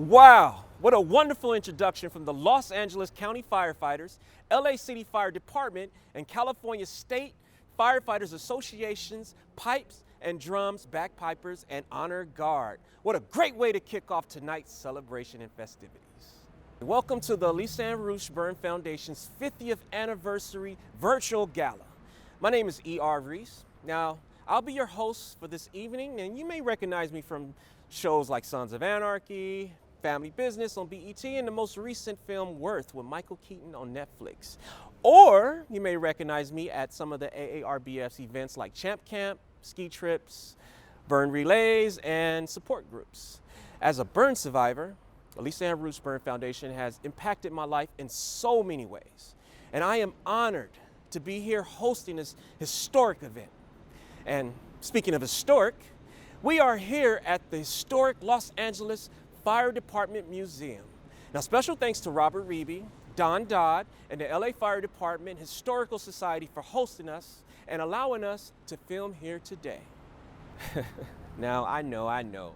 Wow, what a wonderful introduction from the Los Angeles County Firefighters, LA City Fire Department, and California State Firefighters Association's Pipes and Drums, Bagpipers, and Honor Guard. What a great way to kick off tonight's celebration and festivities. Welcome to the Alisa and Ruch Burn Foundation's 50th Anniversary Virtual Gala. My name is Reese. Now, I'll be your host for this evening, and you may recognize me from shows like Sons of Anarchy, Family Business on BET, and the most recent film Worth with Michael Keaton on Netflix. Or you may recognize me at some of the AARBF's events like Champ Camp, ski trips, burn relays, and support groups. As a burn survivor, Alisa and Ruch Burn Foundation has impacted my life in so many ways. And I am honored to be here hosting this historic event. And speaking of historic, we are here at the historic Los Angeles Fire Department Museum. Now, special thanks to Robert Reeby, Don Dodd, and the LA Fire Department Historical Society for hosting us and allowing us to film here today. Now, I know,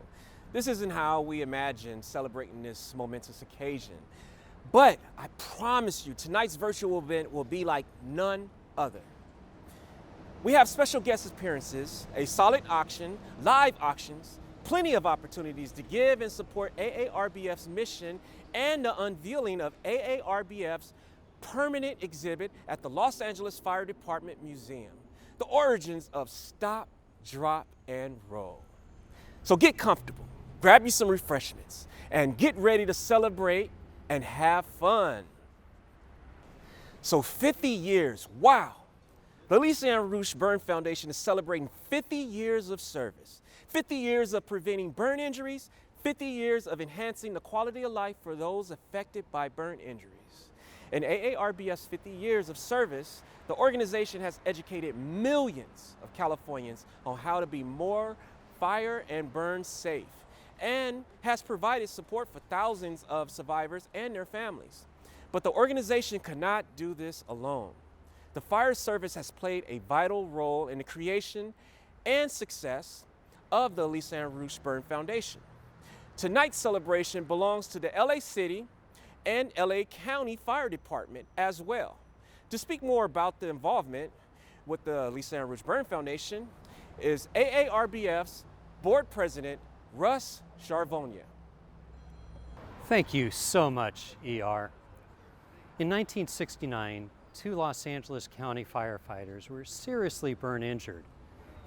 this isn't how we imagine celebrating this momentous occasion. But I promise you, tonight's virtual event will be like none other. We have special guest appearances, a solid auction, live auctions, plenty of opportunities to give and support AARBF's mission, and the unveiling of AARBF's permanent exhibit at the Los Angeles Fire Department Museum, the origins of Stop, Drop, and Roll. So get comfortable, grab you some refreshments, and get ready to celebrate and have fun. So 50 years, wow. The Alisa and Ruch Burn Foundation is celebrating 50 years of service, 50 years of preventing burn injuries, 50 years of enhancing the quality of life for those affected by burn injuries. In AARBF's 50 years of service, the organization has educated millions of Californians on how to be more fire and burn safe, and has provided support for thousands of survivors and their families. But the organization cannot do this alone. The fire service has played a vital role in the creation and success of the Alisa and Ruch Burn Foundation. Tonight's celebration belongs to the LA City and LA County Fire Department as well. To speak more about the involvement with the Alisa and Ruch Burn Foundation is AARBF's Board President, Russ Charvonia. Thank you so much, ER. In 1969, 2 Los Angeles County firefighters were seriously burn injured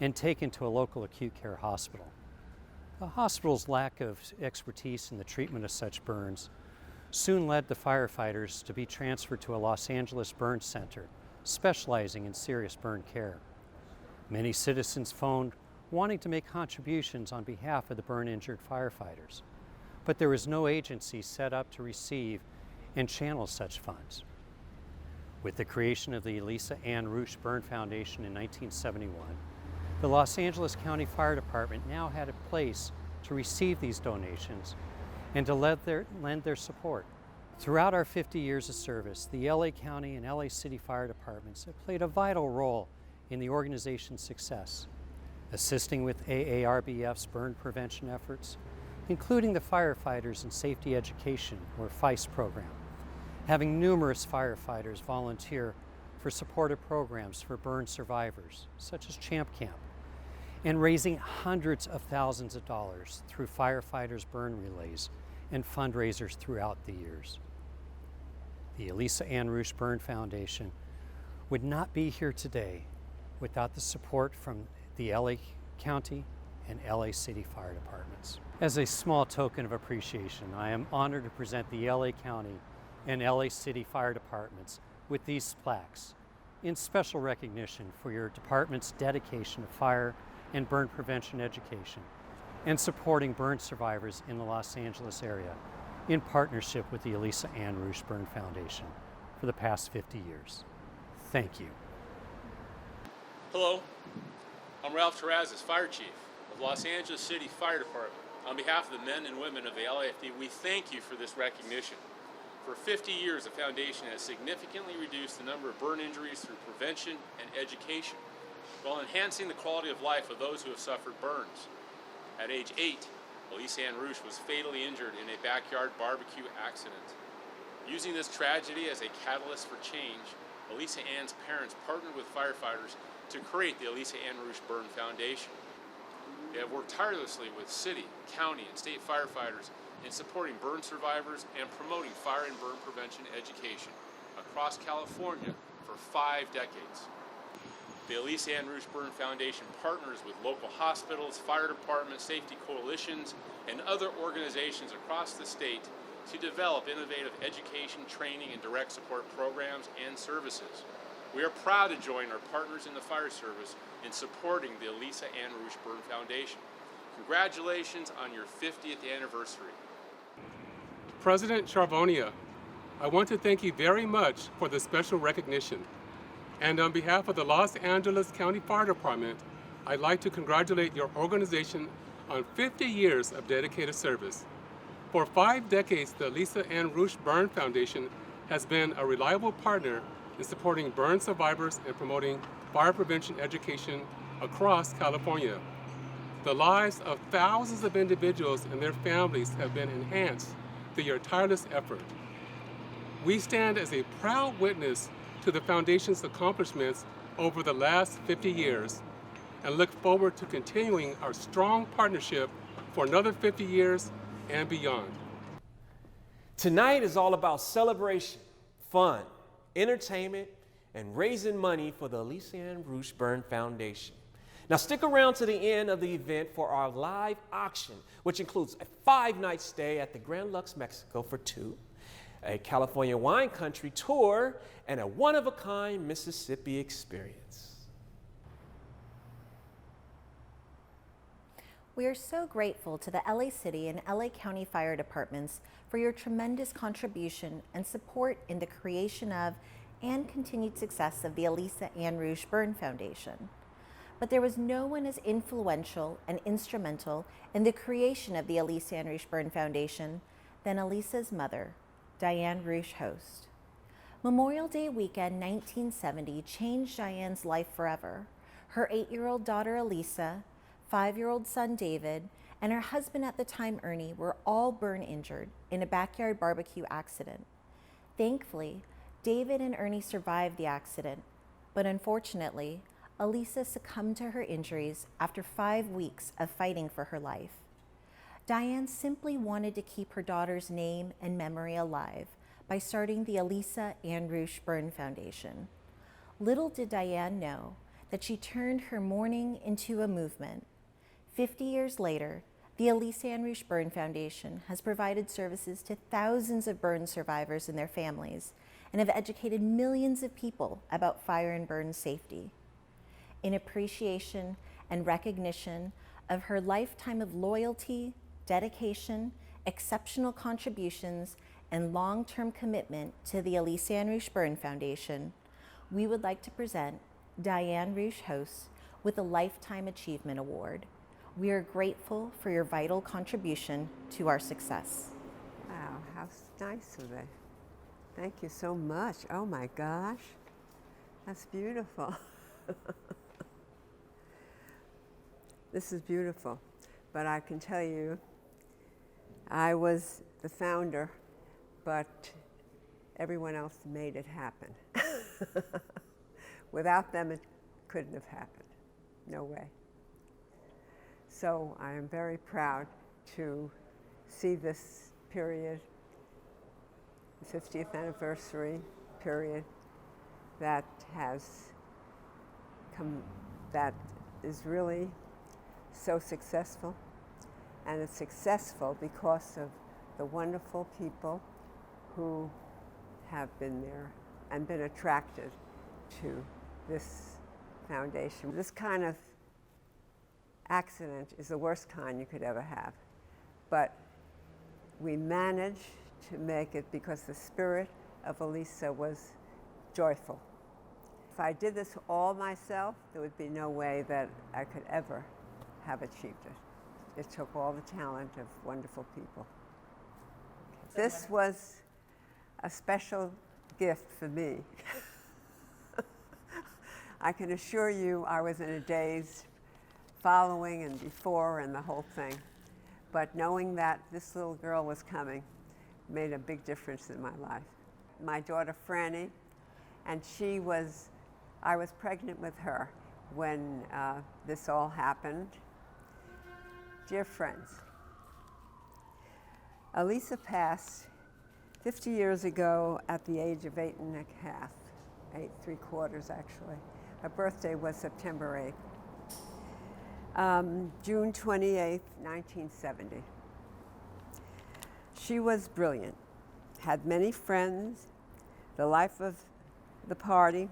and taken to a local acute care hospital. The hospital's lack of expertise in the treatment of such burns soon led the firefighters to be transferred to a Los Angeles burn center specializing in serious burn care. Many citizens phoned wanting to make contributions on behalf of the burn injured firefighters, but there was no agency set up to receive and channel such funds. With the creation of the Alisa and Ruch Burn Foundation in 1971, the Los Angeles County Fire Department now had a place to receive these donations and to lend their support. Throughout our 50 years of service, the LA County and LA City Fire Departments have played a vital role in the organization's success, assisting with AARBF's burn prevention efforts, including the Firefighters and Safety Education, or FICE program, having numerous firefighters volunteer for supportive programs for burn survivors, such as Champ Camp, and raising hundreds of thousands of dollars through firefighters' burn relays and fundraisers throughout the years. The Alisa and Ruch Burn Foundation would not be here today without the support from the LA County and LA City Fire Departments. As a small token of appreciation, I am honored to present the LA County and LA City Fire Departments with these plaques in special recognition for your department's dedication to fire and burn prevention education and supporting burn survivors in the Los Angeles area in partnership with the Alisa and Ruch Burn Foundation for the past 50 years. Thank you. Hello, I'm Ralph TERRAZAS, Fire Chief of Los Angeles City Fire Department. On behalf of the men and women of the LAFD, we thank you for this recognition. For 50 years, the Foundation has significantly reduced the number of burn injuries through prevention and education, while enhancing the quality of life of those who have suffered burns. At age 8, Alisa Ann Ruch was fatally injured in a backyard barbecue accident. Using this tragedy as a catalyst for change, Alisa Ann's parents partnered with firefighters to create the Alisa Ann Ruch Burn Foundation. They have worked tirelessly with city, county, and state firefighters in supporting burn survivors and promoting fire and burn prevention education across California for 5 decades. The Alisa Ann Ruch Burn Foundation partners with local hospitals, fire departments, safety coalitions, and other organizations across the state to develop innovative education, training, and direct support programs and services. We are proud to join our partners in the fire service in supporting the Alisa Ann Ruch Burn Foundation. Congratulations on your 50th anniversary. President Charvonia, I want to thank you very much for the special recognition. And on behalf of the Los Angeles County Fire Department, I'd like to congratulate your organization on 50 years of dedicated service. For 5 decades, the Alisa Ann Ruch Burn Foundation has been a reliable partner in supporting burn survivors and promoting fire prevention education across California. The lives of thousands of individuals and their families have been enhanced through your tireless effort. We stand as a proud witness to the Foundation's accomplishments over the last 50 years and look forward to continuing our strong partnership for another 50 years and beyond. Tonight is all about celebration, fun, entertainment, and raising money for the Alisa Ann Ruch Burn Foundation. Now stick around to the end of the event for our live auction, which includes a 5-night stay at the Grand Lux Mexico for 2, a California wine country tour, and a one-of-a-kind Mississippi experience. We are so grateful to the LA City and LA County Fire Departments for your tremendous contribution and support in the creation of and continued success of the Alisa Ann Ruch Burn Foundation. But there was no one as influential and instrumental in the creation of the Alisa Ann Ruch Burn Foundation than Alisa's mother, Diane Ruch Host. Memorial Day weekend 1970 changed Diane's life forever. Her 8-year-old daughter Alisa, 5-year-old son David, and her husband at the time Ernie were all burn injured in a backyard barbecue accident. Thankfully, David and Ernie survived the accident, but unfortunately, Alisa succumbed to her injuries after 5 weeks of fighting for her life. Diane simply wanted to keep her daughter's name and memory alive by starting the Alisa Ann Ruch Burn Foundation. Little did Diane know that she turned her mourning into a movement. 50 years later, the Alisa Ann Ruch Burn Foundation has provided services to thousands of burn survivors and their families and have educated millions of people about fire and burn safety. In appreciation and recognition of her lifetime of loyalty, dedication, exceptional contributions, and long-term commitment to the Alisa Ann Ruch Burn Foundation, we would like to present Diane Ruch Host with a Lifetime Achievement Award. We are grateful for your vital contribution to our success. Wow, how nice of it. Thank you so much. Oh my gosh, that's beautiful. This is beautiful, but I can tell you, I was the founder, but everyone else made it happen. Without them, it couldn't have happened. No way. So I am very proud to see this period, the 50th anniversary period, that has come, that is really so successful. And it's successful because of the wonderful people who have been there and been attracted to this foundation. This kind of accident is the worst kind you could ever have. But we managed to make it because the spirit of Alisa was joyful. If I did this all myself, there would be no way that I could ever have achieved it. It took all the talent of wonderful people. This was a special gift for me. I can assure you I was in a daze following and before and the whole thing. but knowing that this little girl was coming made a big difference in my life. My daughter Franny, and I was pregnant with her when this all happened. Dear friends, Alisa passed 50 years ago at the age of 8 3/4 actually. Her birthday was September 8th. June 28th, 1970. She was brilliant, had many friends, the life of the party,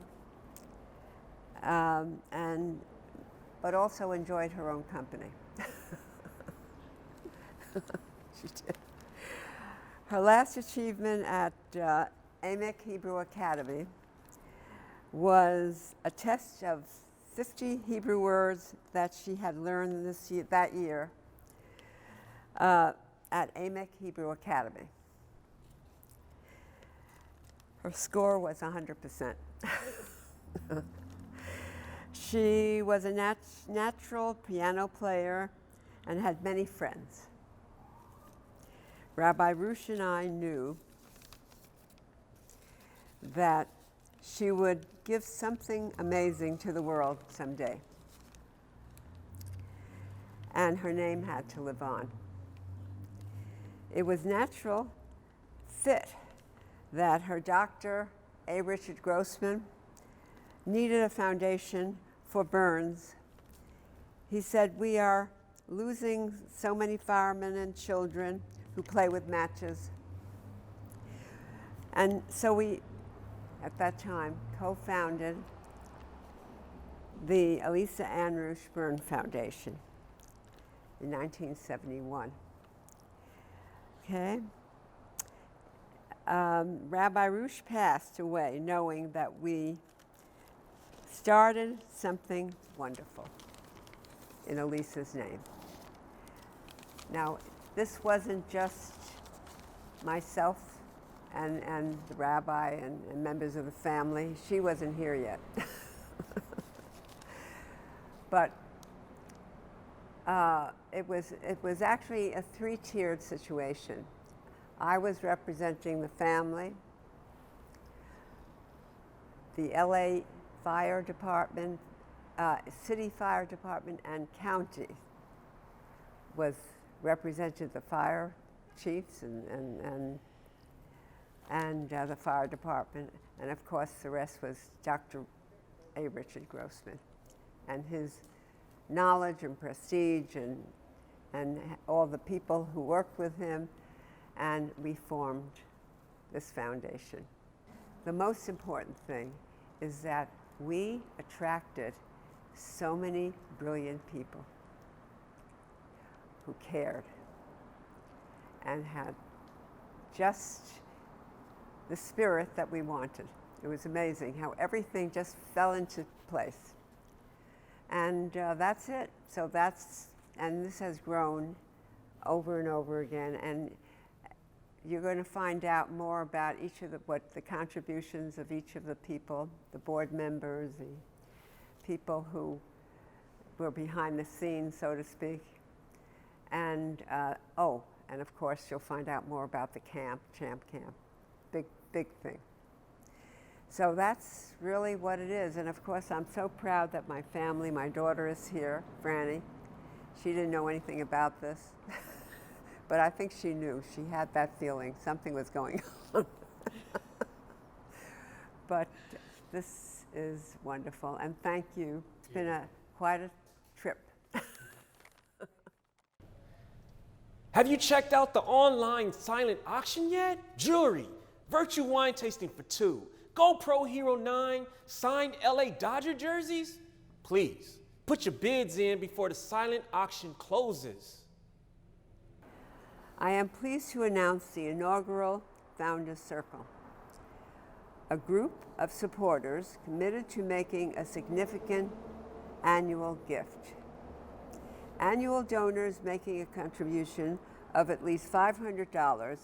but also enjoyed her own company. She did. Her last achievement at AMEC Hebrew Academy was a test of 50 Hebrew words that she had learned that year at AMEC Hebrew Academy. Her score was 100%. She was a natural piano player and had many friends. Rabbi Ruch and I knew that she would give something amazing to the world someday. And her name had to live on. It was natural fit that her doctor, A. Richard Grossman, needed a foundation for burns. He said, "We are losing so many firemen and children who play with matches." And so we, at that time, co-founded the Alisa and Ruch Burn Foundation in 1971. Okay. Rabbi Ruch passed away knowing that we started something wonderful in Alisa's name. Now, this wasn't just myself and the rabbi and members of the family. She wasn't here yet. But it was actually a three-tiered situation. I was representing the family, the LA Fire Department, City Fire Department, and county represented the fire chiefs and the fire department, and of course the rest was Dr. A. Richard Grossman and his knowledge and prestige and all the people who worked with him, and we formed this foundation. The most important thing is that we attracted so many brilliant people who cared and had just the spirit that we wanted. It was amazing how everything just fell into place. And that's it. So and this has grown over and over again. And you're going to find out more about each of the contributions of each of the people, the board members, the people who were behind the scenes, so to speak. And and of course you'll find out more about the camp, Champ Camp, big thing. So that's really what it is. And of course I'm so proud that my family, my daughter is here, Franny. She didn't know anything about this. But I think she knew. She had that feeling something was going on. But this is wonderful, and thank you. It's been quite a trip. Have you checked out the online silent auction yet? Jewelry, virtual wine tasting for 2, GoPro Hero 9, signed LA Dodger jerseys? Please, put your bids in before the silent auction closes. I am pleased to announce the inaugural Founders Circle, a group of supporters committed to making a significant annual gift. Annual donors making a contribution of at least $500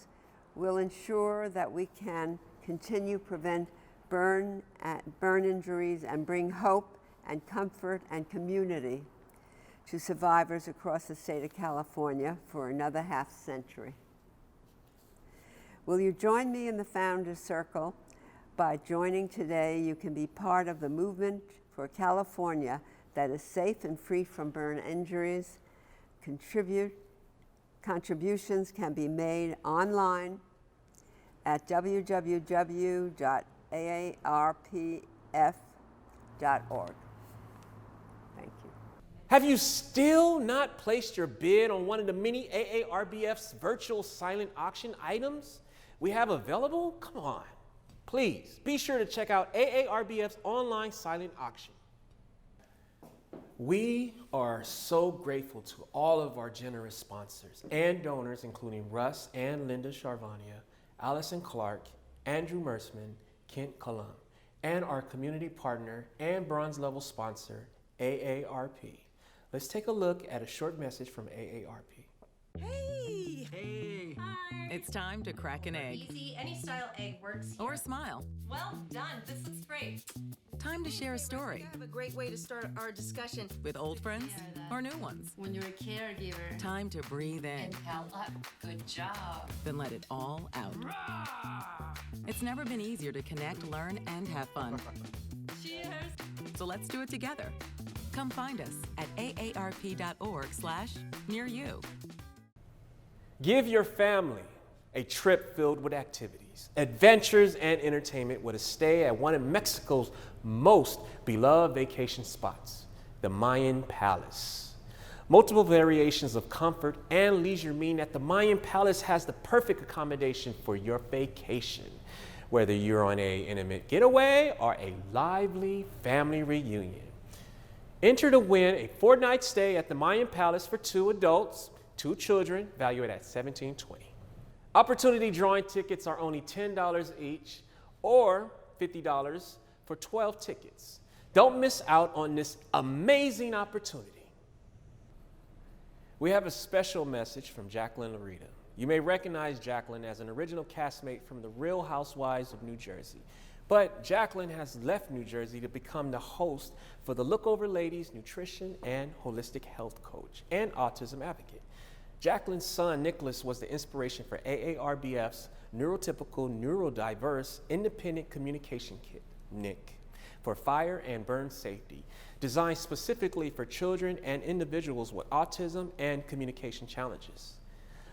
will ensure that we can continue prevent burn injuries and bring hope and comfort and community to survivors across the state of California for another half century. Will you join me in the Founders Circle? By joining today, you can be part of the movement for California that is safe and free from burn injuries. Contributions can be made online at www.aarpf.org. Thank you. Have you still not placed your bid on one of the many AARBF's virtual silent auction items we have available? Come on. Please be sure to check out AARBF's online silent auction. We are so grateful to all of our generous sponsors and donors, including Russ and Linda Charvania, Allison Clark, Andrew Mersman, Kent Cullum, and our community partner and bronze level sponsor, AARP. Let's take a look at a short message from AARP. Hey! Hey! Hi! It's time to crack an egg. Easy, any style egg works here. Or smile. Well done, this looks great. Time to share a story. Kind of a great way to start our discussion. With old friends or new ones. When you're a caregiver. Time to breathe in. Inhale up. Good job. Then let it all out. It's never been easier to connect, learn, and have fun. Cheers! So let's do it together. Come find us at aarp.org/near you. Give your family a trip filled with activities, adventures, and entertainment with a stay at one of Mexico's most beloved vacation spots, the Mayan Palace. Multiple variations of comfort and leisure mean that the Mayan Palace has the perfect accommodation for your vacation, whether you're on an intimate getaway or a lively family reunion. Enter to win a 4-night stay at the Mayan Palace for 2 adults, 2 children, valued at $17.20. Opportunity drawing tickets are only $10 each or $50 for 12 tickets. Don't miss out on this amazing opportunity. We have a special message from Jacqueline LAURITA. You may recognize Jacqueline as an original castmate from The Real Housewives of New Jersey. But Jacqueline has left New Jersey to become the host for the Lookover Ladies nutrition and holistic health coach and autism advocate. Jacqueline's son, Nicholas, was the inspiration for AARBF's Neurotypical Neurodiverse Independent Communication Kit, NIC, for fire and burn safety, designed specifically for children and individuals with autism and communication challenges.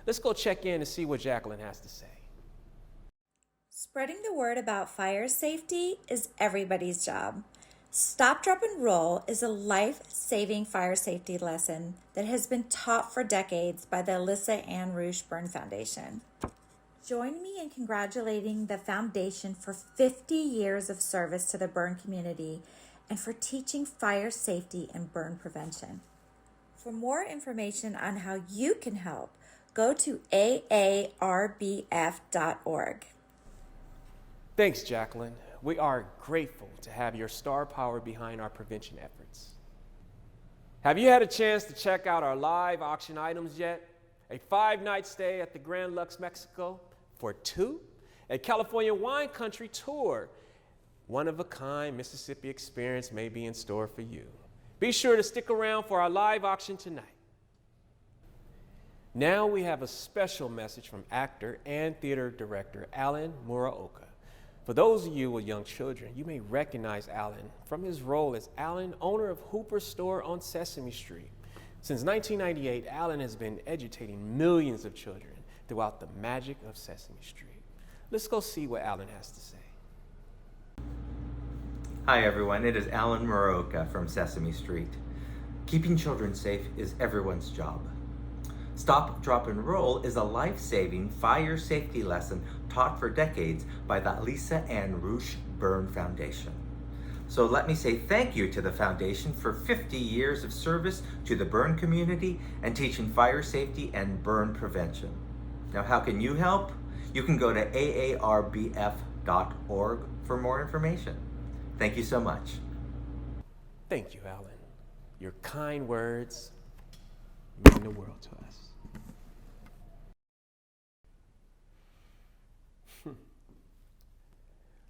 Let's go check in and see what Jacqueline has to say. Spreading the word about fire safety is everybody's job. Stop, Drop, and Roll is a life-saving fire safety lesson that has been taught for decades by the Alisa and Ruch Burn Foundation. Join me in congratulating the foundation for 50 years of service to the burn community and for teaching fire safety and burn prevention. For more information on how you can help, go to AARBF.org. Thanks, Jacqueline. We are grateful to have your star power behind our prevention efforts. Have you had a chance to check out our live auction items yet? A 5-night stay at the Grand Lux, Mexico for 2, a California wine country tour, one-of-a-kind Mississippi experience may be in store for you. Be sure to stick around for our live auction tonight. Now we have a special message from actor and theater director Alan Muraoka. For those of you with young children, you may recognize Alan from his role as Alan, owner of Hooper's store on Sesame Street. Since 1998, Alan has been educating millions of children throughout the magic of Sesame Street. Let's go see what Alan has to say. Hi everyone, it is Alan Muraoka from Sesame Street. Keeping children safe is everyone's job. Stop, Drop, and Roll is a life-saving fire safety lesson taught for decades by the Alisa and Ruch Burn Foundation. So let me say thank you to the foundation for 50 years of service to the burn community and teaching fire safety and burn prevention. Now how can you help? You can go to aarbf.org for more information. Thank you so much. Thank you, Alan. Your kind words mean the world to us.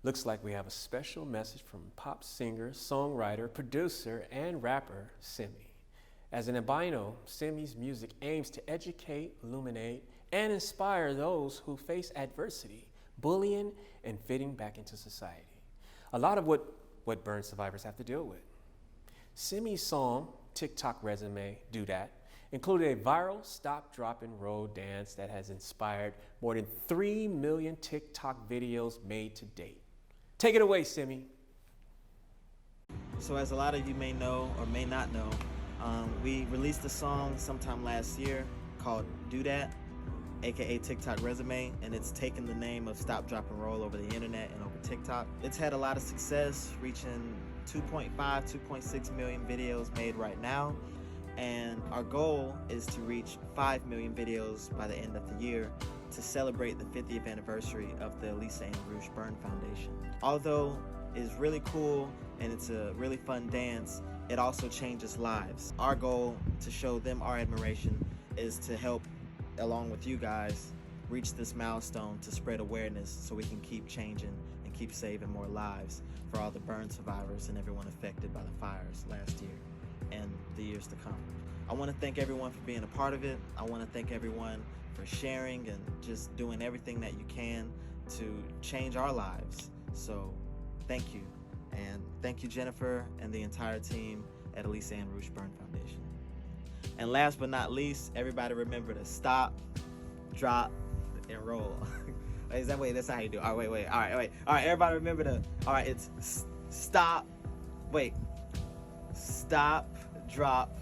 Looks like we have a special message from pop singer, songwriter, producer, and rapper, Simi. As an albino, Simi's music aims to educate, illuminate, and inspire those who face adversity, bullying, and fitting back into society. A lot of what burn survivors have to deal with. Simi's song, TikTok Resume, Do That, included a viral stop, drop, and roll dance that has inspired more than 3 million TikTok videos made to date. Take it away, Simi. So as a lot of you may know or may not know, we released a song sometime last year called Do That, aka TikTok Resume, and it's taken the name of Stop, Drop, and Roll over the internet and over TikTok. It's had a lot of success, reaching 2.5, 2.6 million videos made right now, and our goal is to reach 5 million videos by the end of the year to celebrate the 50th anniversary of the Alisa and Ruch Burn Foundation. Although it's really cool and it's a really fun dance, it also changes lives. Our goal to show them our admiration is to help, along with you guys, reach this milestone to spread awareness so we can keep changing and keep saving more lives for all the burn survivors and everyone affected by the fires last year and the years to come. I want to thank everyone for being a part of it. I want to thank everyone for sharing and just doing everything that you can to change our lives. So thank you. And thank you, Jennifer, and the entire team at Alisa and Ruch Burn Foundation. And last but not least, everybody remember to stop, drop, and roll. Is that way? That's not how you do it. All right, wait. All right, everybody remember to, all right, it's stop, stop, drop,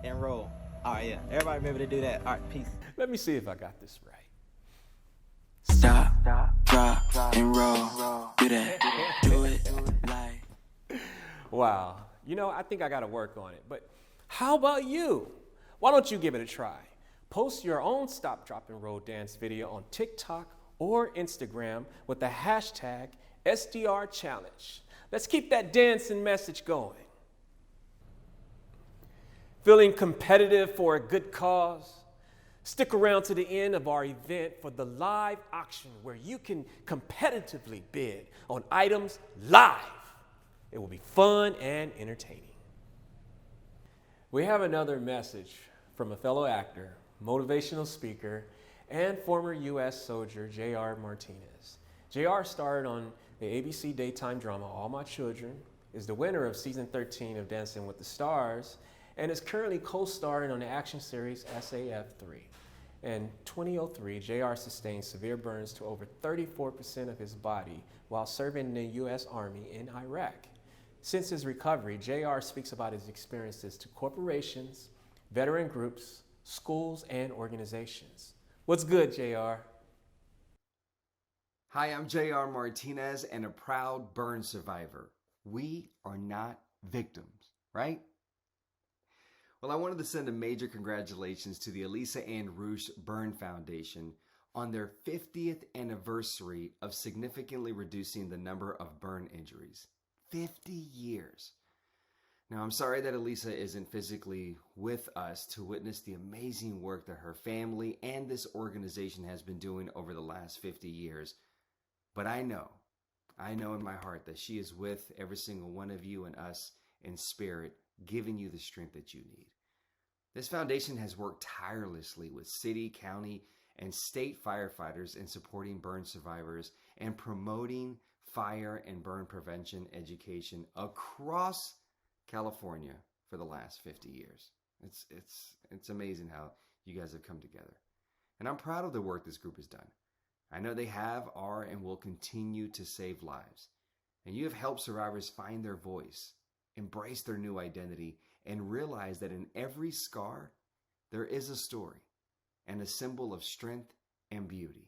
and roll. All right, yeah. Everybody remember to do that. All right, peace. Let me see if I got this right. Stop, drop, and roll. Do that. Do it like. Wow. You know, I think I got to work on it. But how about you? Why don't you give it a try? Post your own stop, drop, and roll dance video on TikTok or Instagram with the hashtag #SDRChallenge. Let's keep that dancing message going. Feeling competitive for a good cause? Stick around to the end of our event for the live auction where you can competitively bid on items live. It will be fun and entertaining. We have another message from a fellow actor, motivational speaker, and former U.S. soldier, J.R. Martinez. J.R. starred on the ABC daytime drama All My Children, is the winner of season 13 of Dancing with the Stars, and is currently co-starring on the action series SAF 3. In 2003, J.R. sustained severe burns to over 34% of his body while serving in the U.S. Army in Iraq. Since his recovery, J.R. speaks about his experiences to corporations, veteran groups, schools, and organizations. What's good, J.R.? Hi, I'm J.R. Martinez and a proud burn survivor. We are not victims, right? Well, I wanted to send a major congratulations to the Alisa and Ruch Burn Foundation on their 50th anniversary of significantly reducing the number of burn injuries. 50 years. Now, I'm sorry that Alisa isn't physically with us to witness the amazing work that her family and this organization has been doing over the last 50 years. But I know in my heart that she is with every single one of you and us in spirit, giving you the strength that you need. This foundation has worked tirelessly with city, county, and state firefighters in supporting burn survivors and promoting fire and burn prevention education across California for the last 50 years. It's amazing how you guys have come together. And I'm proud of the work this group has done. I know they have, are, and will continue to save lives. And you have helped survivors find their voice, embrace their new identity, and realize that in every scar, there is a story and a symbol of strength and beauty.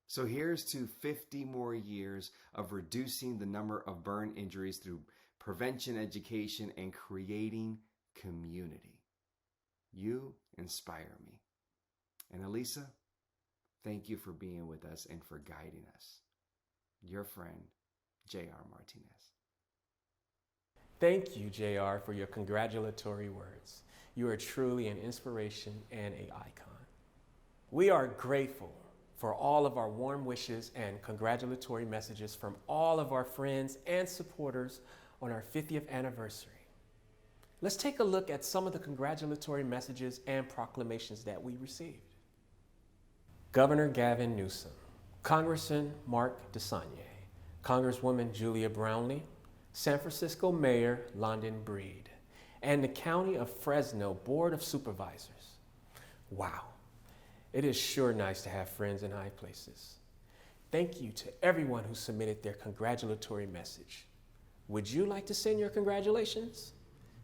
So here's to 50 more years of reducing the number of burn injuries through prevention education and creating community. You inspire me. And Alisa, thank you for being with us and for guiding us. Your friend, J.R. Martinez. Thank you, JR, for your congratulatory words. You are truly an inspiration and an icon. We are grateful for all of our warm wishes and congratulatory messages from all of our friends and supporters on our 50th anniversary. Let's take a look at some of the congratulatory messages and proclamations that we received. Governor Gavin Newsom, Congressman Mark DeSagne, Congresswoman Julia Brownley, San Francisco Mayor London Breed, and the County of Fresno Board of Supervisors. Wow, it is sure nice to have friends in high places. Thank you to everyone who submitted their congratulatory message. Would you like to send your congratulations?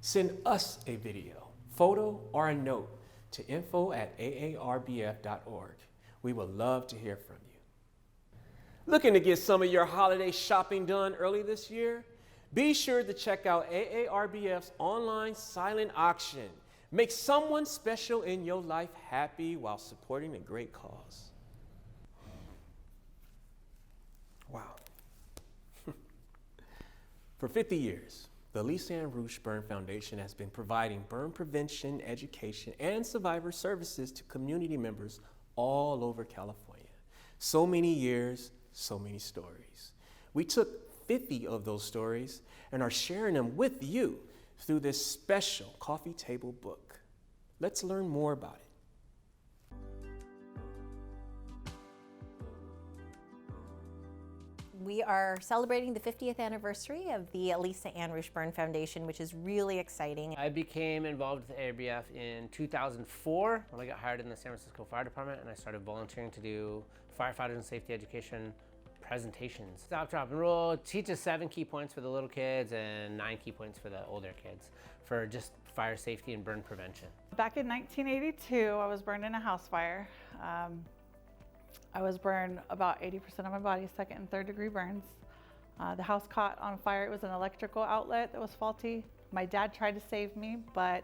Send us a video, photo, or a note to info@aarbf.org. We would love to hear from you. Looking to get some of your holiday shopping done early this year? Be sure to check out AARBF's online silent auction. Make someone special in your life happy while supporting a great cause. Wow. For 50 years, the Alisa and Ruch Burn Foundation has been providing burn prevention, education, and survivor services to community members all over California. So many years, so many stories. We took 50 of those stories and are sharing them with you through this special coffee table book. Let's learn more about it. We are celebrating the 50th anniversary of the Alisa and Ruch Burn Foundation, which is really exciting. I became involved with AARBF in 2004 when I got hired in the San Francisco Fire Department, and I started volunteering to do firefighters and safety education presentations. Stop, drop, and roll teaches 7 key points for the little kids and 9 key points for the older kids for just fire safety and burn prevention. Back in 1982, I was burned in a house fire. I was burned about 80% of my body, 2nd and 3rd degree burns. The house caught on fire. It was an electrical outlet that was faulty. My dad tried to save me, but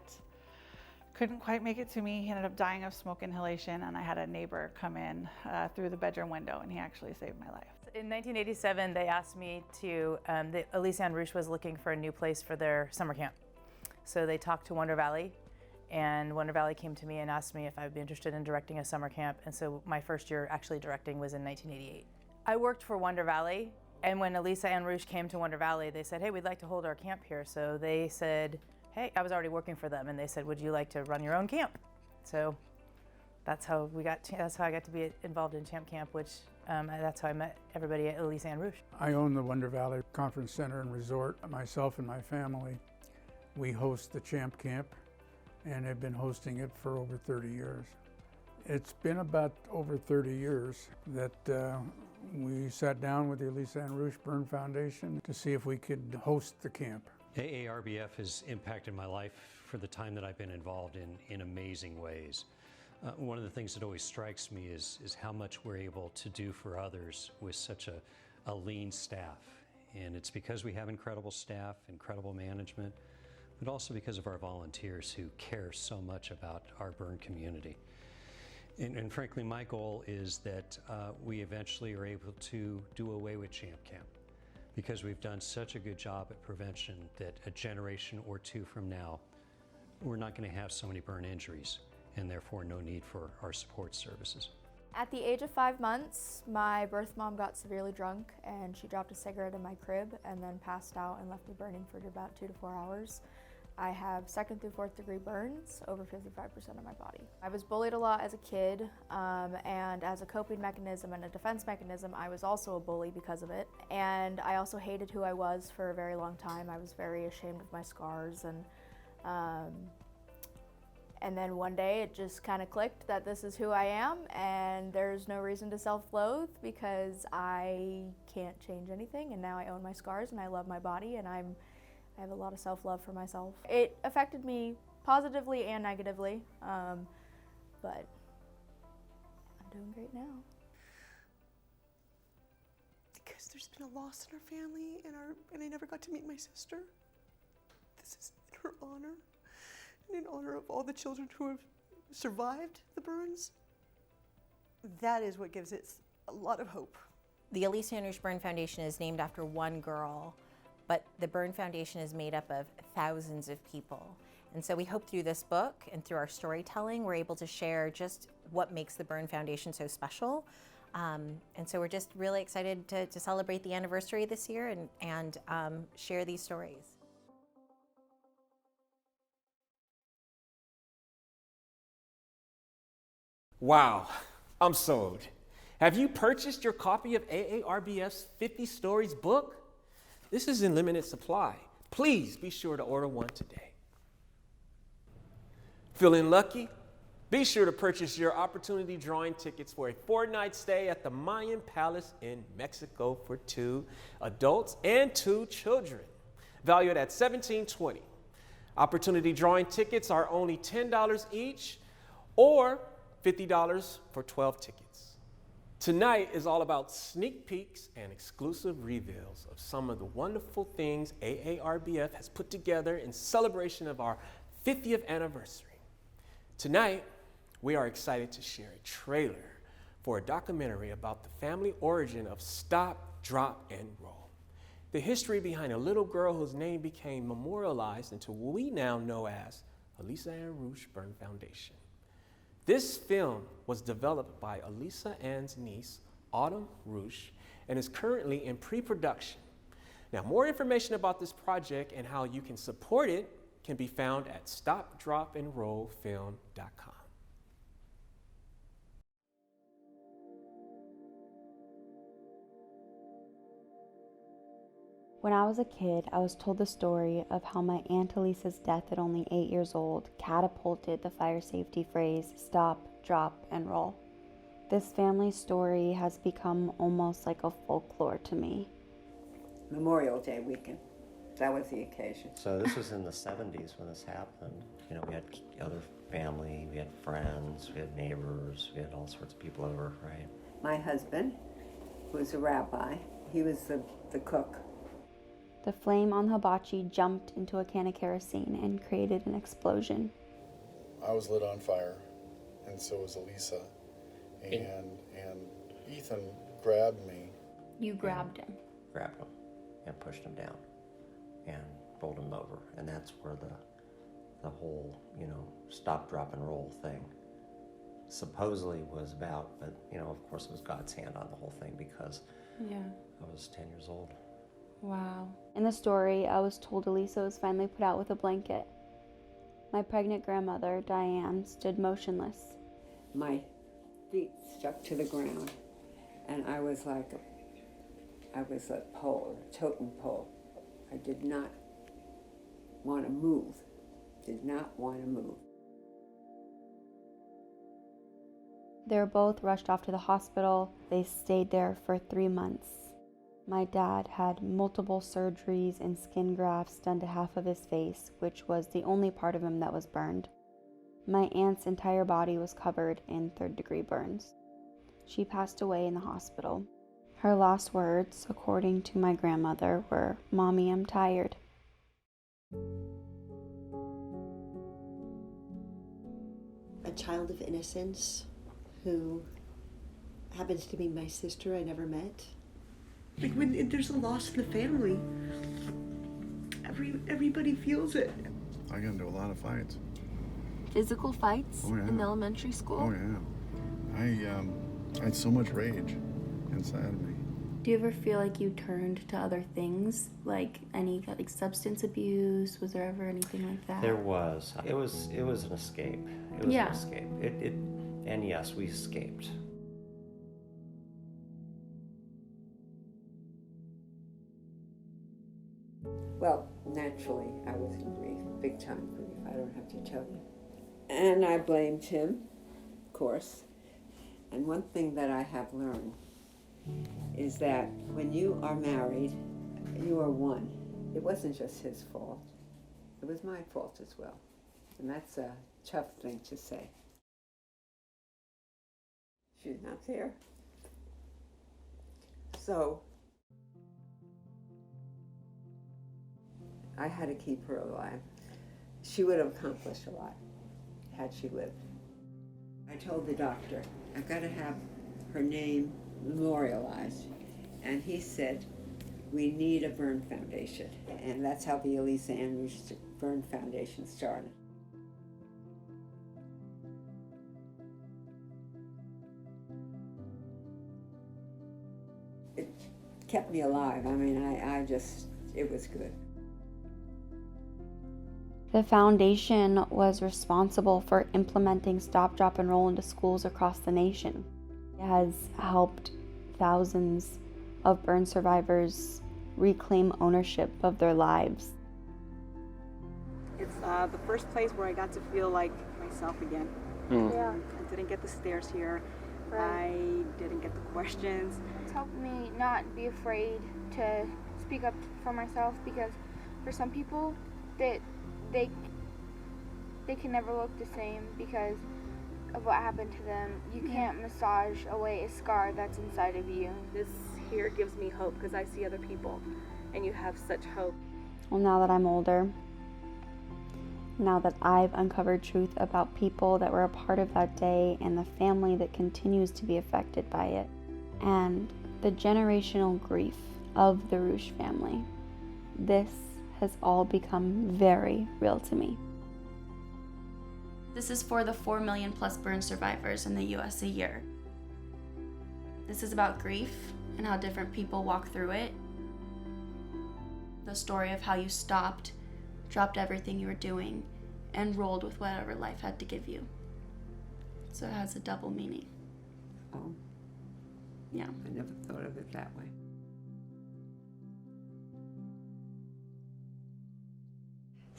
couldn't quite make it to me. He ended up dying of smoke inhalation, and I had a neighbor come in through the bedroom window, and he actually saved my life. In 1987, they asked me to, Alisa and Ruch was looking for a new place for their summer camp. So they talked to Wonder Valley, and Wonder Valley came to me and asked me if I would be interested in directing a summer camp. And so my first year actually directing was in 1988. I worked for Wonder Valley, and when Alisa and Ruch came to Wonder Valley, they said, hey, we'd like to hold our camp here. So they said, hey, I was already working for them, and they said, would you like to run your own camp? So that's how I got to be involved in Champ Camp, which that's how I met everybody at Alisa and Ruch. I own the Wonder Valley Conference Center and Resort. Myself and my family, we host the Champ Camp, and have been hosting it for over 30 years. It's been about over 30 years that we sat down with the Alisa and Ruch Burn Foundation to see if we could host the camp. AARBF has impacted my life for the time that I've been involved in amazing ways. One of the things that always strikes me is how much we're able to do for others with such a lean staff. And it's because we have incredible staff, incredible management, but also because of our volunteers who care so much about our burn community. And frankly, my goal is that we eventually are able to do away with Champ Camp, because we've done such a good job at prevention that a generation or two from now, we're not going to have so many burn injuries, and therefore no need for our support services. At the age of 5 months, my birth mom got severely drunk, and she dropped a cigarette in my crib and then passed out and left me burning for about 2 to 4 hours. I have 2nd through 4th degree burns over 55% of my body. I was bullied a lot as a kid, and as a coping mechanism and a defense mechanism, I was also a bully because of it. And I also hated who I was for a very long time. I was very ashamed of my scars, and then one day it just kind of clicked that this is who I am, and there's no reason to self-loathe because I can't change anything, and now I own my scars and I love my body, and I have a lot of self-love for myself. It affected me positively and negatively, but I'm doing great now. Because there's been a loss in our family, and I never got to meet my sister. This is in her honor, and in honor of all the children who have survived the burns. That is what gives it a lot of hope. The Alisa and Ruch Burn Foundation is named after one girl, but the Burn Foundation is made up of thousands of people. And so we hope through this book and through our storytelling, we're able to share just what makes the Burn Foundation so special. And so we're just really excited to celebrate the anniversary this year and share these stories. Wow, I'm sold. Have you purchased your copy of AARBF's 50 Stories book? This is in limited supply. Please be sure to order one today. Feeling lucky? Be sure to purchase your opportunity drawing tickets for a 4-night stay at the Mayan Palace in Mexico for 2 adults and 2 children, valued at $17.20. Opportunity drawing tickets are only $10 each or $50 for 12 tickets. Tonight is all about sneak peeks and exclusive reveals of some of the wonderful things AARBF has put together in celebration of our 50th anniversary. Tonight, we are excited to share a trailer for a documentary about the family origin of Stop, Drop, and Roll. The history behind a little girl whose name became memorialized into what we now know as Alisa and Ruch Burn Foundation. This film was developed by Alisa Ann's niece, Autumn Ruch, and is currently in pre-production. Now, more information about this project and how you can support it can be found at stopdropandrollfilm.com. When I was a kid, I was told the story of how my Aunt Elisa's death at only 8 years old catapulted the fire safety phrase, stop, drop, and roll. This family story has become almost like a folklore to me. Memorial Day weekend, that was the occasion. So this was in the 70s when this happened. You know, we had other family, we had friends, we had neighbors, we had all sorts of people over, right? My husband, who was a rabbi, he was the cook. The flame on the hibachi jumped into a can of kerosene and created an explosion. I was lit on fire, and so was Alisa. And Ethan grabbed me. You grabbed him? Grabbed him and pushed him down and rolled him over. And that's where the whole, you know, stop, drop, and roll thing supposedly was about. But, you know, of course it was God's hand on the whole thing because I was 10 years old. Wow. In the story, I was told Alisa was finally put out with a blanket. My pregnant grandmother, Diane, stood motionless. My feet stuck to the ground, and I was a pole, a totem pole. I did not want to move, They were both rushed off to the hospital. They stayed there for 3 months. My dad had multiple surgeries and skin grafts done to half of his face, which was the only part of him that was burned. My aunt's entire body was covered in 3rd-degree burns. She passed away in the hospital. Her last words, according to my grandmother, were, "Mommy, I'm tired." A child of innocence who happens to be my sister I never met. Like when there's a loss in the family, everybody feels it. I got into a lot of fights. Physical fights in elementary school? Oh yeah. I had so much rage inside of me. Do you ever feel like you turned to other things, like any substance abuse? Was there ever anything like that? There was. It was an escape. It was an escape. And yes, we escaped. Well, naturally, I was in grief, big time grief, I don't have to tell you. And I blamed him, of course. And one thing that I have learned is that when you are married, you are one. It wasn't just his fault. It was my fault as well. And that's a tough thing to say. She's not there. So I had to keep her alive. She would have accomplished a lot had she lived. I told the doctor, I've got to have her name memorialized. And he said, we need a burn foundation. And that's how the Alisa and Ruch Burn Foundation started. It kept me alive. I mean, it was good. The foundation was responsible for implementing Stop, Drop, and Roll into schools across the nation. It has helped thousands of burn survivors reclaim ownership of their lives. It's the first place where I got to feel like myself again. Yeah. I didn't get the stares here. Right. I didn't get the questions. It's helped me not be afraid to speak up for myself, because for some people that they can never look the same because of what happened to them. You can't massage away a scar that's inside of you. This here gives me hope because I see other people and you have such hope. Well, now that I'm older, now that I've uncovered truth about people that were a part of that day and the family that continues to be affected by it, and the generational grief of the Ruch family, this has all become very real to me. This is for the 4 million plus burn survivors in the US a year. This is about grief and how different people walk through it. The story of how you stopped, dropped everything you were doing, and rolled with whatever life had to give you. So it has a double meaning. Oh. Yeah. I never thought of it that way.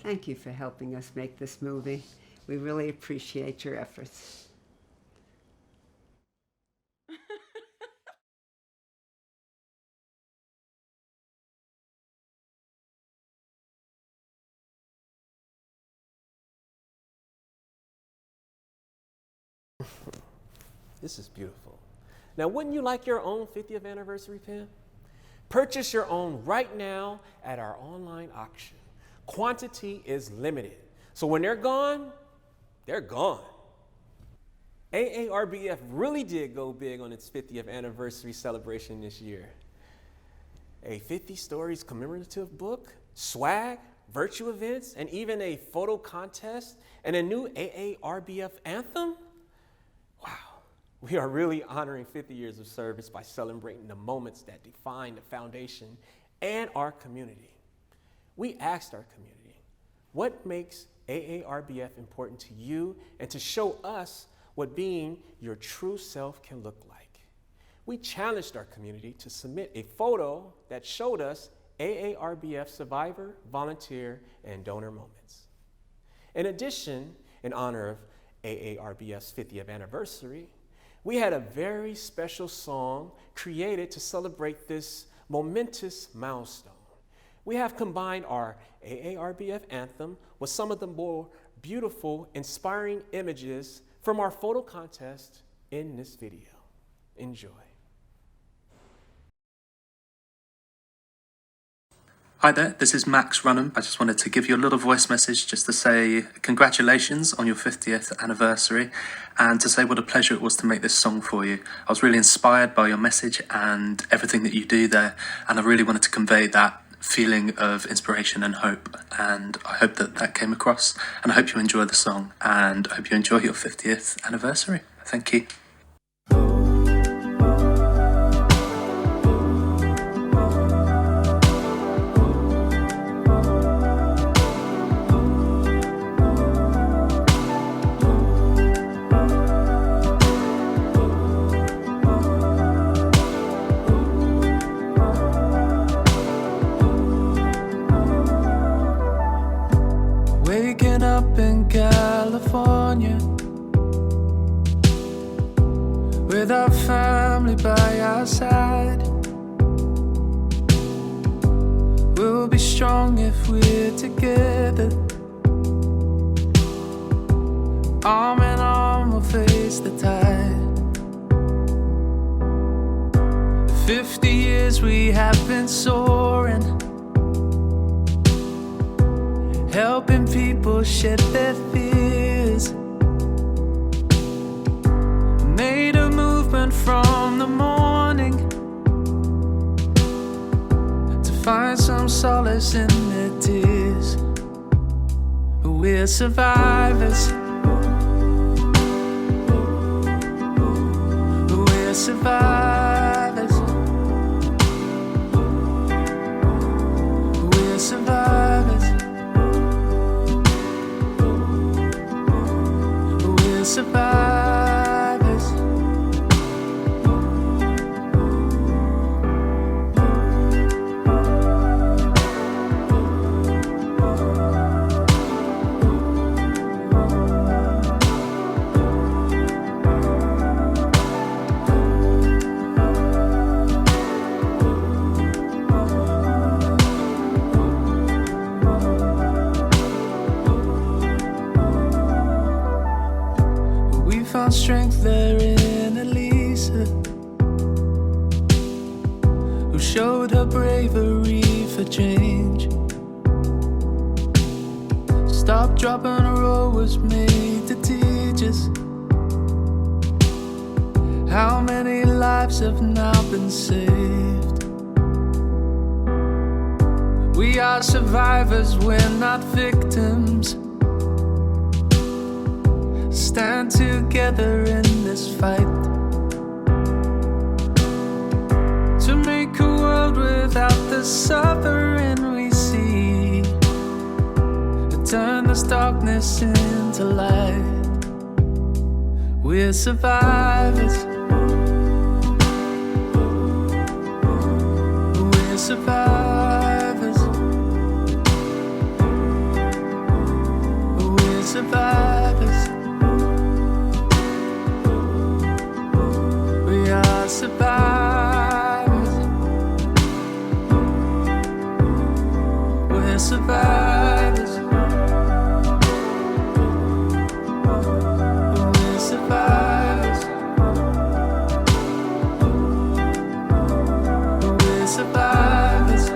Thank you for helping us make this movie. We really appreciate your efforts. This is beautiful. Now, wouldn't you like your own 50th anniversary pin? Purchase your own right now at our online auction. Quantity is limited, so when they're gone, they're gone. AARBF really did go big on its 50th anniversary celebration this year. A 50 Stories commemorative book, swag, virtual events, and even a photo contest and a new AARBF anthem? Wow, we are really honoring 50 years of service by celebrating the moments that define the foundation and our community. We asked our community, what makes AARBF important to you, and to show us what being your true self can look like. We challenged our community to submit a photo that showed us AARBF survivor, volunteer, and donor moments. In addition, in honor of AARBF's 50th anniversary, we had a very special song created to celebrate this momentous milestone. We have combined our AARBF anthem with some of the more beautiful, inspiring images from our photo contest in this video. Enjoy. Hi there, this is Max Runham. I just wanted to give you a little voice message just to say congratulations on your 50th anniversary and to say what a pleasure it was to make this song for you. I was really inspired by your message and everything that you do there, and I really wanted to convey that feeling of inspiration and hope, and I hope that that came across, and I hope you enjoy the song, and I hope you enjoy your 50th anniversary. Thank you. Waking up in California with our family by our side. We'll be strong if we're together. Arm in arm we'll face the tide. 50 years we have been soaring, helping people shed their fears. Made a movement from the morning to find some solace in their tears. We're survivors. We're survivors. We're survivors. survivors. Found strength there in Alisa, who showed her bravery for change. Stop, drop, and roll was made to teach us how many lives have now been saved. We are survivors, we're not victims. Stand together in this fight to make a world without the suffering we see, to turn this darkness into light. We're survivors. We're survivors. We're survivors. We are survivors. We're survivors. We're survivors. We're survivors.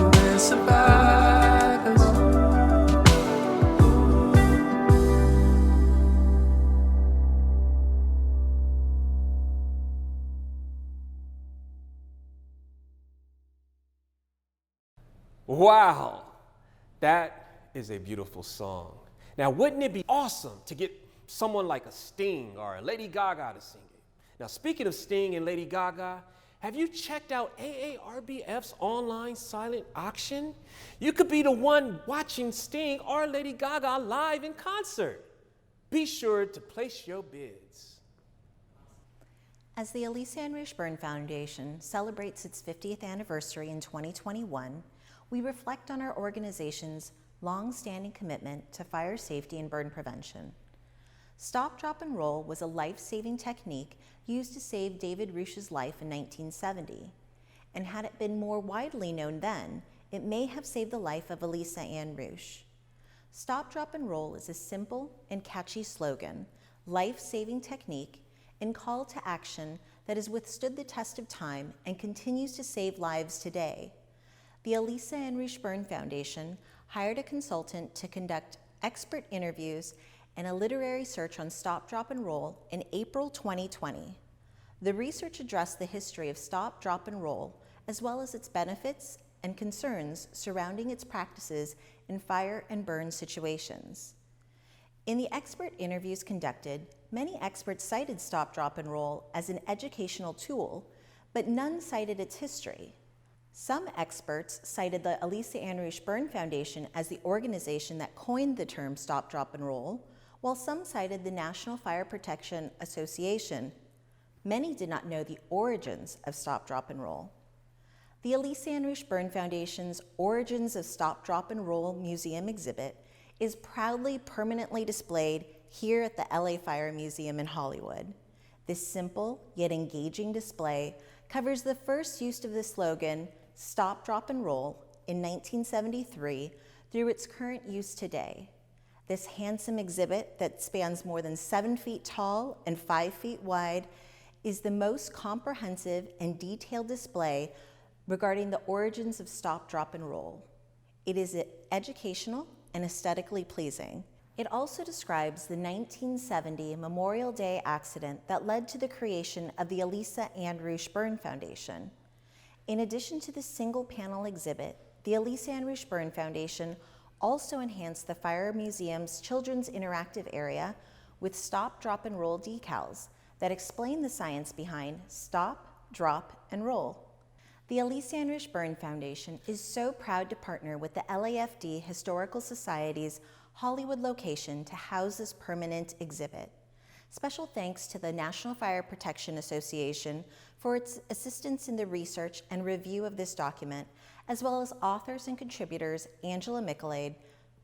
We're survivors. Wow, that is a beautiful song. Now, wouldn't it be awesome to get someone like a Sting or a Lady Gaga to sing it? Now, speaking of Sting and Lady Gaga, have you checked out AARBF's online silent auction? You could be the one watching Sting or Lady Gaga live in concert. Be sure to place your bids. As the Alisa and Ruch Burn Foundation celebrates its 50th anniversary in 2021, we reflect on our organization's long-standing commitment to fire safety and burn prevention. Stop, drop, and roll was a life-saving technique used to save David Ruch's life in 1970. And had it been more widely known then, it may have saved the life of Alisa Ann Ruch. Stop, drop, and roll is a simple and catchy slogan, life-saving technique, and call to action that has withstood the test of time and continues to save lives today. The Alisa and Ruch Burn Foundation hired a consultant to conduct expert interviews and a literary search on Stop, Drop, and Roll in April 2020. The research addressed the history of Stop, Drop, and Roll, as well as its benefits and concerns surrounding its practices in fire and burn situations. In the expert interviews conducted, many experts cited Stop, Drop, and Roll as an educational tool, but none cited its history. Some experts cited the Alisa Ann Ruch Burn Foundation as the organization that coined the term Stop, Drop, and Roll, while some cited the National Fire Protection Association. Many did not know the origins of Stop, Drop, and Roll. The Alisa Ann Ruch Burn Foundation's Origins of Stop, Drop, and Roll Museum exhibit is proudly permanently displayed here at the LA Fire Museum in Hollywood. This simple yet engaging display covers the first use of the slogan, Stop, Drop, and Roll, in 1973 through its current use today. This handsome exhibit that spans more than 7 feet tall and 5 feet wide is the most comprehensive and detailed display regarding the origins of Stop, Drop, and Roll. It is educational and aesthetically pleasing. It also describes the 1970 Memorial Day accident that led to the creation of the Alisa Ann Ruch Burn Foundation. In addition to the single panel exhibit, the Alisa Ann Ruch Burn Foundation also enhanced the Fire Museum's children's interactive area with Stop, Drop, and Roll decals that explain the science behind stop, drop, and roll. The Alisa and Ruch Burn Foundation is so proud to partner with the LAFD Historical Society's Hollywood location to house this permanent exhibit. Special thanks to the National Fire Protection Association for its assistance in the research and review of this document, as well as authors and contributors Angela Michelade,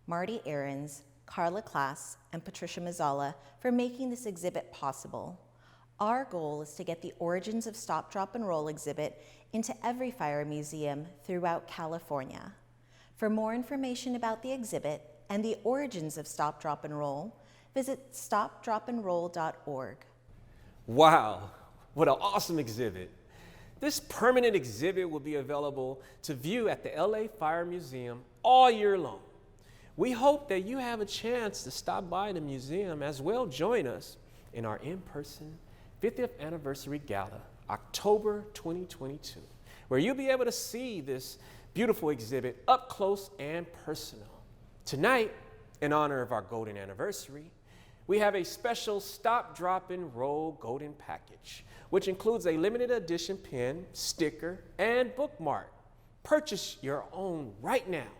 Marty Ahrens, Carla Klass, and Patricia Mazzala for making this exhibit possible. Our goal is to get the Origins of Stop, Drop, and Roll exhibit into every fire museum throughout California. For more information about the exhibit and the origins of Stop, Drop, and Roll, visit stopdropandroll.org. Wow, what an awesome exhibit. This permanent exhibit will be available to view at the LA Fire Museum all year long. We hope that you have a chance to stop by the museum as well join us in our in-person 50th Anniversary Gala, October 2022, where you'll be able to see this beautiful exhibit up close and personal. Tonight, in honor of our golden anniversary, we have a special Stop, Drop, and Roll golden package, which includes a limited edition pin, sticker, and bookmark. Purchase your own right now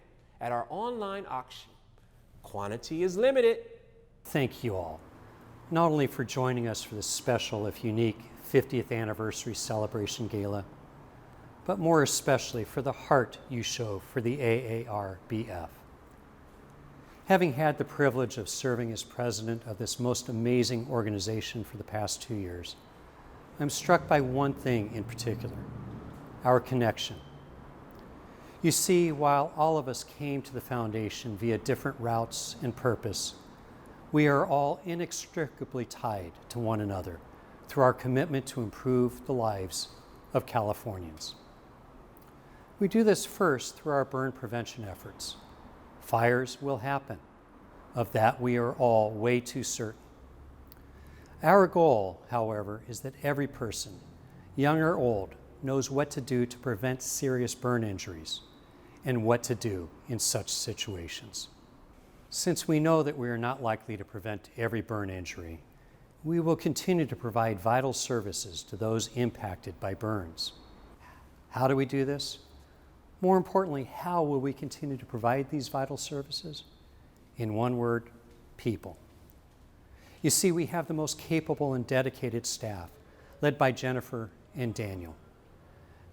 at our online auction. Quantity is limited. Thank you all, not only for joining us for this special, if unique, 50th Anniversary Celebration Gala, but more especially for the heart you show for the AARBF. Having had the privilege of serving as president of this most amazing organization for the past 2 years, I'm struck by one thing in particular, our connection. You see, while all of us came to the foundation via different routes and purpose, we are all inextricably tied to one another through our commitment to improve the lives of Californians. We do this first through our burn prevention efforts. Fires will happen. Of that, we are all way too certain. Our goal, however, is that every person, young or old, knows what to do to prevent serious burn injuries and what to do in such situations. Since we know that we are not likely to prevent every burn injury, we will continue to provide vital services to those impacted by burns. How do we do this? More importantly, how will we continue to provide these vital services? In one word, people. You see, we have the most capable and dedicated staff, led by Jennifer and Daniel.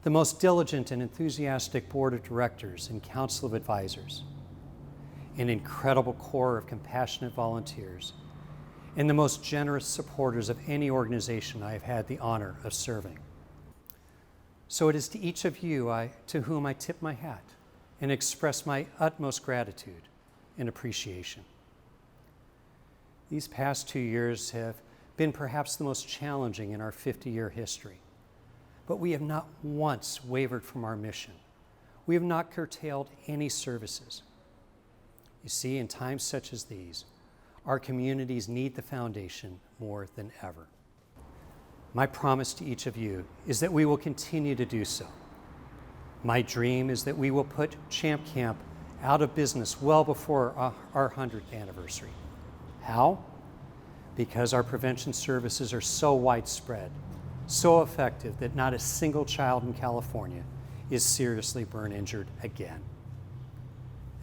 The most diligent and enthusiastic board of directors and council of advisors. An incredible core of compassionate volunteers, and the most generous supporters of any organization I have had the honor of serving. So it is to each of you to whom I tip my hat and express my utmost gratitude and appreciation. These past 2 years have been perhaps the most challenging in our 50-year history, but we have not once wavered from our mission. We have not curtailed any services. You see, in times such as these, our communities need the foundation more than ever. My promise to each of you is that we will continue to do so. My dream is that we will put Champ Camp out of business well before our 100th anniversary. How? Because our prevention services are so widespread, so effective that not a single child in California is seriously burn injured again.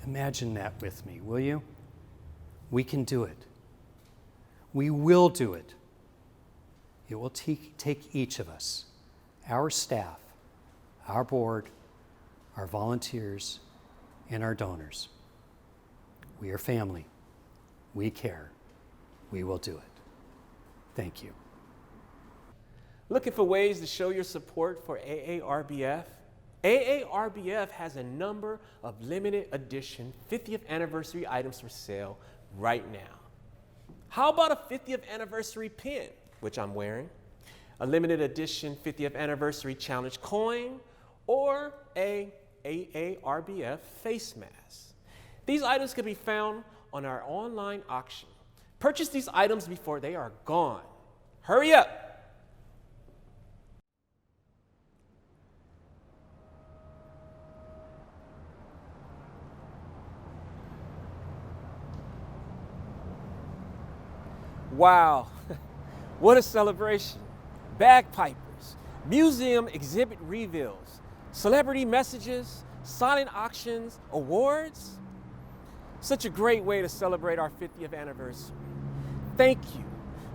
Imagine that with me, will you? We can do it. We will do it. It will take each of us, our staff, our board, our volunteers, and our donors. We are family. We care. We will do it. Thank you. Looking for ways to show your support for AARBF? AARBF has a number of limited edition 50th anniversary items for sale right now. How about a 50th anniversary pin, which I'm wearing, a limited edition 50th anniversary challenge coin, or a AARBF face mask? These items can be found on our online auction. Purchase these items before they are gone. Hurry up! Wow, what a celebration. Bagpipers, museum exhibit reveals, celebrity messages, silent auctions, awards. Such a great way to celebrate our 50th anniversary. Thank you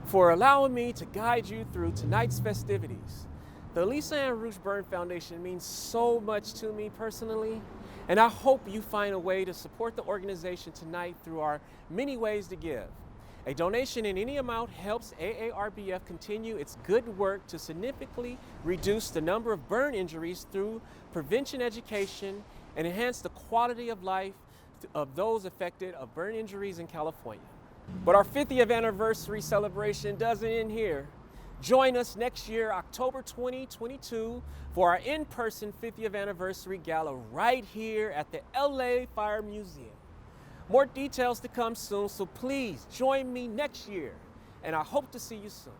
for allowing me to guide you through tonight's festivities. The Alisa and Ruch Burn Foundation means so much to me personally, and I hope you find a way to support the organization tonight through our many ways to give. A donation in any amount helps AARBF continue its good work to significantly reduce the number of burn injuries through prevention education and enhance the quality of life of those affected of burn injuries in California. But our 50th anniversary celebration doesn't end here. Join us next year, October 2022, for our in-person 50th anniversary gala right here at the LA Fire Museum. More details to come soon, so please join me next year, and I hope to see you soon.